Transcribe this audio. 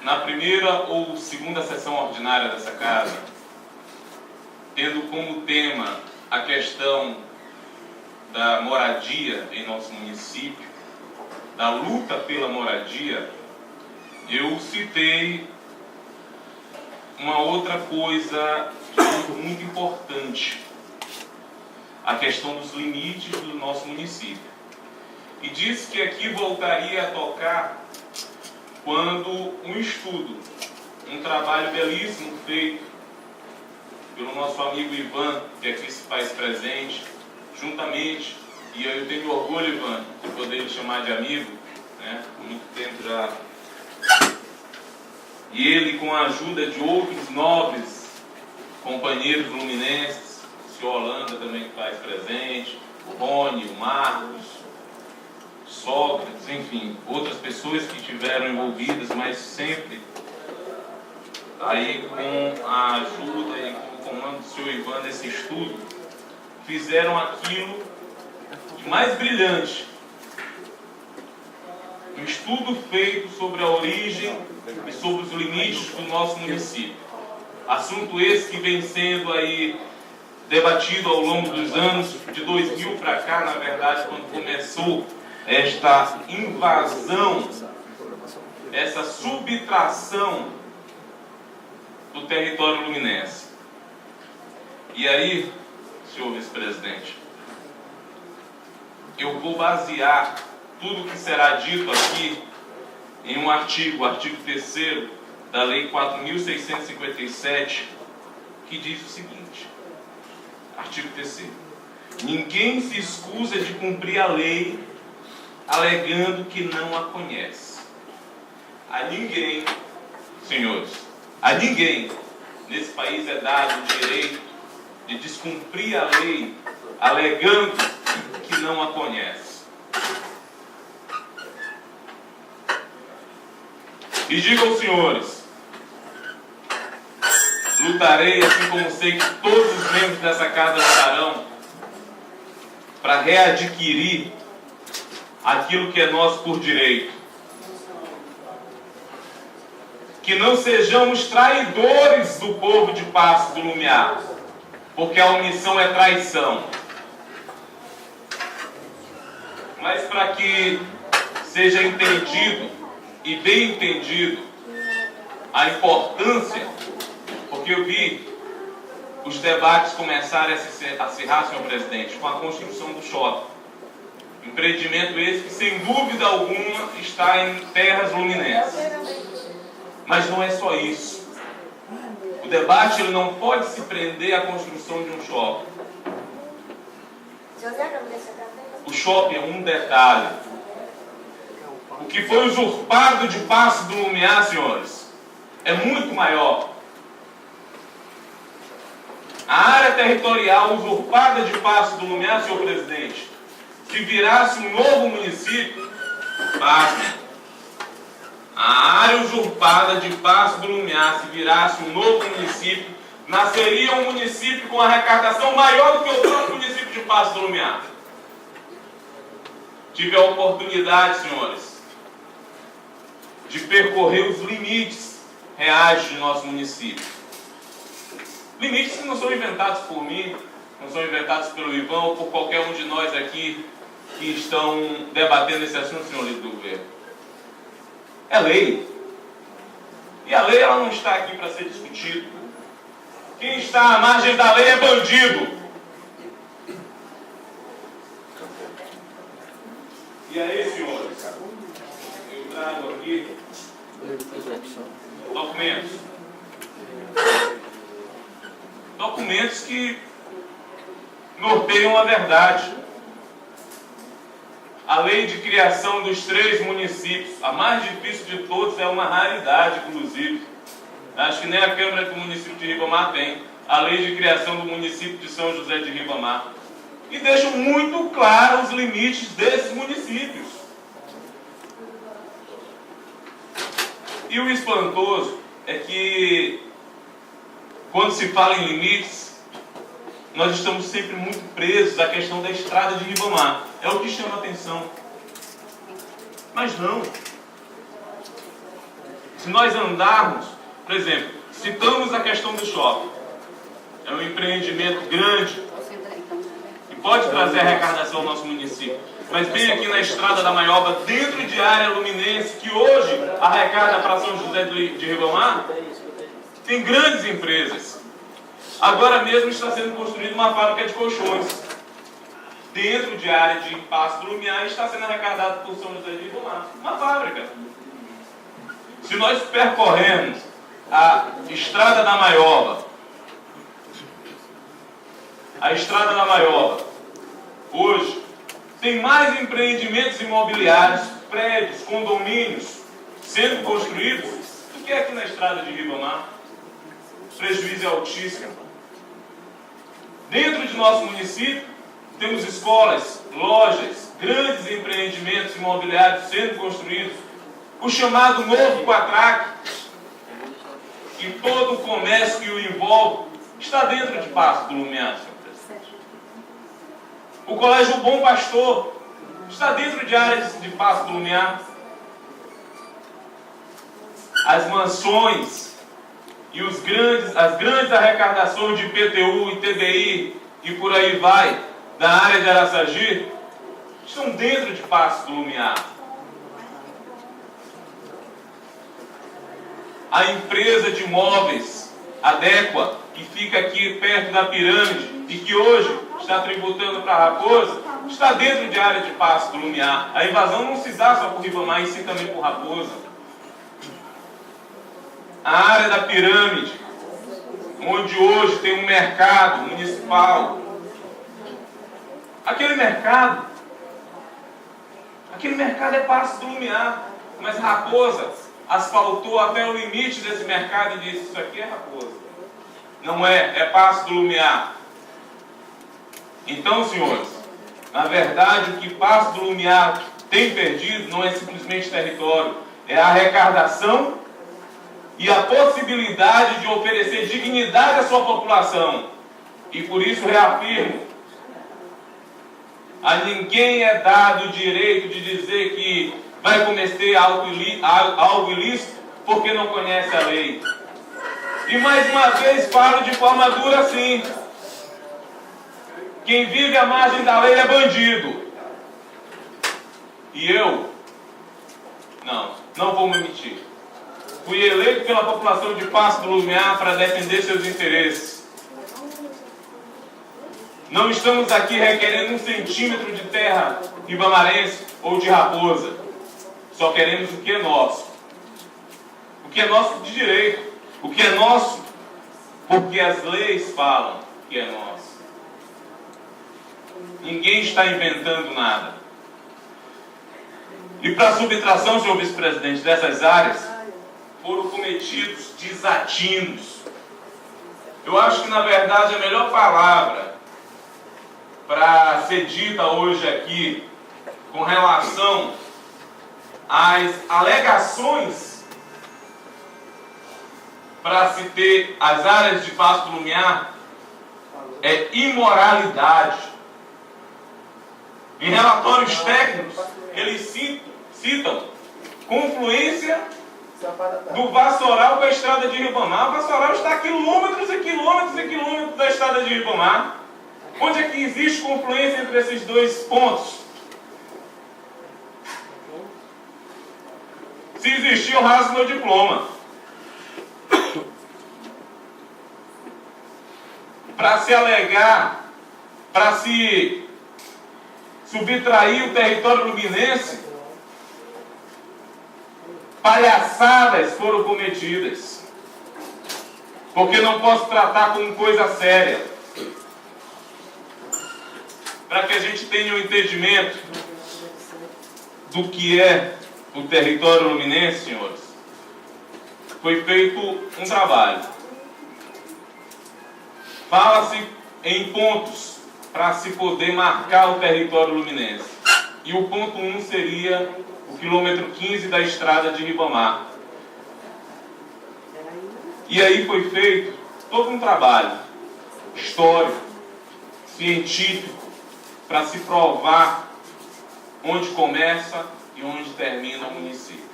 na primeira ou segunda sessão ordinária dessa casa, tendo como tema a questão da moradia em nosso município, da luta pela moradia, eu citei uma outra coisa muito importante, a questão dos limites do nosso município. E disse que aqui voltaria a tocar quando um estudo, um trabalho belíssimo feito pelo nosso amigo Ivan, que aqui se faz presente, juntamente, e eu tenho orgulho, Ivan, de poder lhe chamar de amigo, né? Por muito tempo já. E ele, com a ajuda de outros nobres companheiros luminenses, o senhor Holanda também que faz presente, o Rony, o Marcos, Sócrates, enfim, outras pessoas que estiveram envolvidas, mas sempre aí com a ajuda e com o comando do senhor Ivan nesse estudo, fizeram aquilo de mais brilhante. Um estudo feito sobre a origem e sobre os limites do nosso município. Assunto esse que vem sendo aí debatido ao longo dos anos, de 2000 para cá, na verdade, quando começou esta invasão, essa subtração do território luminense. E aí, senhor vice-presidente, eu vou basear tudo que será dito aqui em um artigo, o artigo 3º da Lei 4.657, que diz o seguinte, artigo 3º: ninguém se escusa de cumprir a lei alegando que não a conhece. A ninguém, senhores, a ninguém nesse país é dado o direito de descumprir a lei alegando que não a conhece. E digam, senhores, lutarei, assim como sei que todos os membros dessa casa lutarão, para readquirir aquilo que é nosso por direito. Que não sejamos traidores do povo de Paços do Lumiar, porque a omissão é traição. Mas para que seja entendido e bem entendido a importância, porque eu vi os debates começarem a se acirrar, senhor presidente, com a construção do shopping. Empreendimento esse que, sem dúvida alguma, está em terras luminenses. Mas não é só isso. O debate ele não pode se prender à construção de um shopping. O shopping é um detalhe. O que foi usurpado de Paços do Lumiar, senhores, é muito maior. A área territorial usurpada de Paços do Lumiar, senhor presidente, se virasse um novo município, a área usurpada de Paços do Lumiar, se virasse um novo município, nasceria um município com arrecadação maior do que o próprio município de Paços do Lumiar. Tive a oportunidade, senhores, de percorrer os limites reais do nosso município. Limites que não são inventados por mim, não são inventados pelo Ivan ou por qualquer um de nós aqui que estão debatendo esse assunto, senhor líder do governo. É lei. E a lei ela não está aqui para ser discutida. Quem está à margem da lei é bandido. E aí, senhores, eu trago aqui documentos. Documentos que norteiam a verdade. A lei de criação dos 3 municípios, a mais difícil de todos, é uma raridade, inclusive. Acho que nem a Câmara do município de Ribamar tem. A lei de criação do município de São José de Ribamar. E deixam muito claro os limites desses municípios. E o espantoso é que, quando se fala em limites, nós estamos sempre muito presos à questão da estrada de Ribamar. É o que chama a atenção. Mas não. Se nós andarmos, por exemplo, citamos a questão do shopping. É um empreendimento grande e pode trazer arrecadação ao nosso município. Mas bem aqui na Estrada da Maioba, dentro de área luminense, que hoje arrecada para São José de Ribamar, tem grandes empresas. Agora mesmo está sendo construída uma fábrica de colchões. Dentro de área de Passo do Lumiar está sendo arrecadado por São José de Ribamar. Uma fábrica. Se nós percorrermos a Estrada da Maioba, hoje, tem mais empreendimentos imobiliários, prédios, condomínios sendo construídos do que aqui na Estrada de Ribamar. O prejuízo é altíssimo. Dentro de nosso município, temos escolas, lojas, grandes empreendimentos imobiliários sendo construídos. O chamado Novo Quatraque, e todo o comércio que o envolve, está dentro de Passo do Lumiar. O Colégio Bom Pastor está dentro de áreas de Passo do Lumiar. As mansões e as grandes arrecadações de IPTU e TBI e por aí vai, da área de Araçagi, estão dentro de Passo do Lumiar. A empresa de móveis Adequa, que fica aqui perto da pirâmide e que hoje está tributando para a Raposa, está dentro de área de Passo do Lumiar. A invasão não se dá só por Ribamar, e sim também por Raposa. A área da pirâmide, onde hoje tem um mercado municipal. Aquele mercado é Passo do Lumiar, mas Raposa asfaltou até o limite desse mercado e disse: isso aqui é Raposa. Não é Passo do Lumiar. Então, senhores, na verdade, o que Passo do Lumiar tem perdido não é simplesmente território, é a arrecadação e a possibilidade de oferecer dignidade à sua população. E por isso reafirmo: a ninguém é dado o direito de dizer que vai cometer algo ilícito porque não conhece a lei. E mais uma vez falo de forma dura assim: quem vive à margem da lei é bandido. E eu, não vou me mentir. Fui eleito pela população de Passo do Lumiar para defender seus interesses. Não estamos aqui requerendo 1 centímetro de terra ribamarense ou de Raposa. Só queremos o que é nosso. O que é nosso de direito. O que é nosso porque as leis falam que é nosso. Ninguém está inventando nada. E para a subtração, senhor vice-presidente, dessas áreas, foram cometidos desatinos. Eu acho que, na verdade, a melhor palavra para ser dita hoje aqui com relação às alegações para se ter as áreas de Passo do Lumiar é imoralidade. Em relatórios técnicos, eles citam confluência do Vassoural com a Estrada de Ribamar. O Vassoural está a quilômetros e quilômetros e quilômetros da Estrada de Ribamar. Onde é que existe confluência entre esses dois pontos? Se existir, eu rasgo meu diploma. Para se alegar, para se subtrair o território luminense, palhaçadas foram cometidas. Porque não posso tratar como coisa séria. Para que a gente tenha um entendimento do que é o território luminense, senhores, foi feito um trabalho. Fala-se em pontos para se poder marcar o território luminense. E o ponto 1 seria o quilômetro 15 da Estrada de Ribamar. E aí foi feito todo um trabalho histórico, científico, para se provar onde começa e onde termina o município.